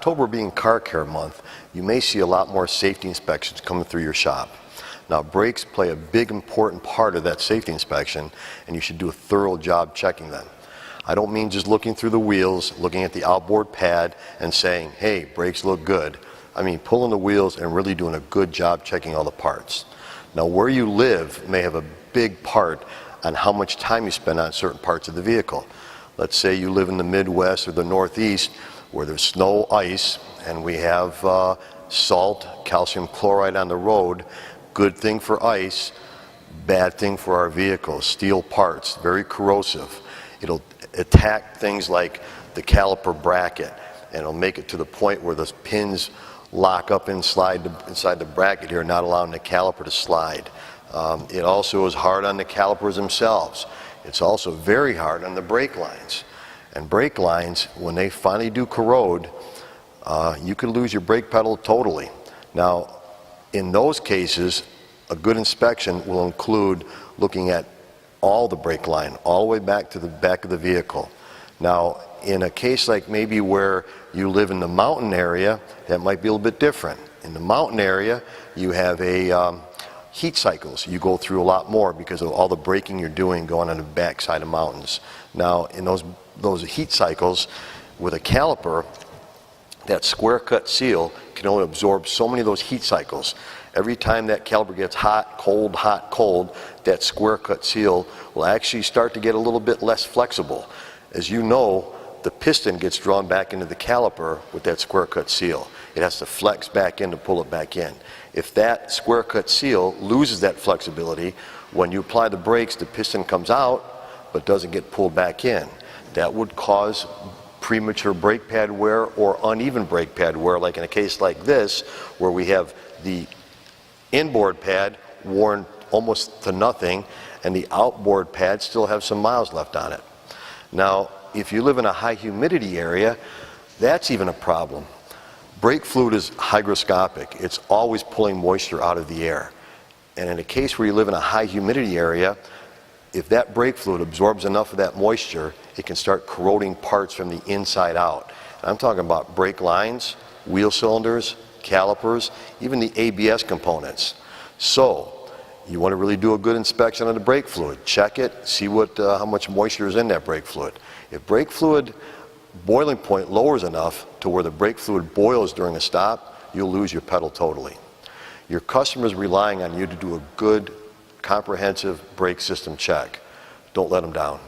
October being car care month, you may see a lot more safety inspections coming through your shop. Now, brakes play a big important part of that safety inspection, and you should do a thorough job checking them. I don't mean just looking through the wheels, looking at the outboard pad and saying, hey, brakes look good. I mean pulling the wheels and really doing a good job checking all the parts. Now, where you live may have a big part on how much time you spend on certain parts of the vehicle. Let's say you live in the Midwest or the Northeast where there's snow, ice, and we have salt, calcium chloride on the road. Good thing for ice, bad thing for our vehicles. Steel parts, very corrosive. It'll attack things like the caliper bracket, and it'll make it to the point where the pins lock up inside the bracket here, not allowing the caliper to slide. It also is hard on the calipers themselves. It's also very hard on the brake lines. And brake lines, when they finally do corrode, you could lose your brake pedal totally. Now, in those cases, a good inspection will include looking at all the brake line, all the way back to the back of the vehicle. Now, in a case like maybe where you live in the mountain area, that might be a little bit different. In the mountain area, you have a heat cycles. You go through a lot more because of all the braking you're doing going on the back side of mountains. Now, in those heat cycles, with a caliper, that square cut seal can only absorb so many of those heat cycles. Every time that caliper gets hot, cold, that square cut seal will actually start to get a little bit less flexible. As you know, the piston gets drawn back into the caliper with that square cut seal. It has to flex back in to pull it back in. If that square cut seal loses that flexibility, when you apply the brakes, the piston comes out but doesn't get pulled back in. That would cause premature brake pad wear or uneven brake pad wear, like in a case like this, where we have the inboard pad worn almost to nothing and the outboard pad still have some miles left on it. Now, if you live in a high humidity area, that's even a problem. Brake fluid is hygroscopic. It's always pulling moisture out of the air. And in a case where you live in a high humidity area, if that brake fluid absorbs enough of that moisture, it can start corroding parts from the inside out. And I'm talking about brake lines, wheel cylinders, calipers, even the ABS components. So, you want to really do a good inspection of the brake fluid. Check it, see how much moisture is in that brake fluid. If brake fluid boiling point lowers enough to where the brake fluid boils during a stop, you'll lose your pedal totally. Your customer is relying on you to do a good, comprehensive brake system check. Don't let them down.